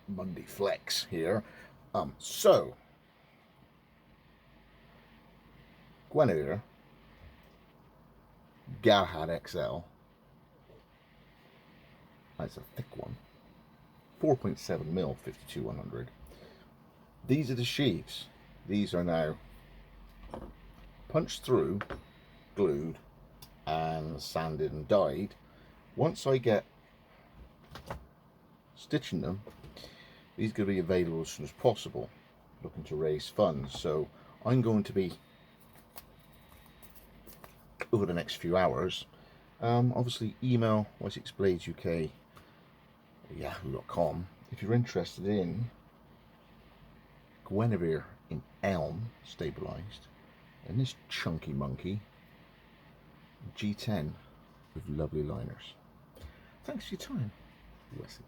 Monday flex here. So Guinevere Galahad XL. That's a thick one. 4.7mm 52-100. These are the sheaves. These are now punched through, glued and sanded and dyed. Once I get stitching them, these are going to be available as soon as possible. Looking to raise funds, so I'm going to be, over the next few hours, obviously email Wessex Blades UK yahoo.com if you're interested in Guinevere in elm stabilised, and this chunky monkey G10 with lovely liners. Thanks for your time, Wessex.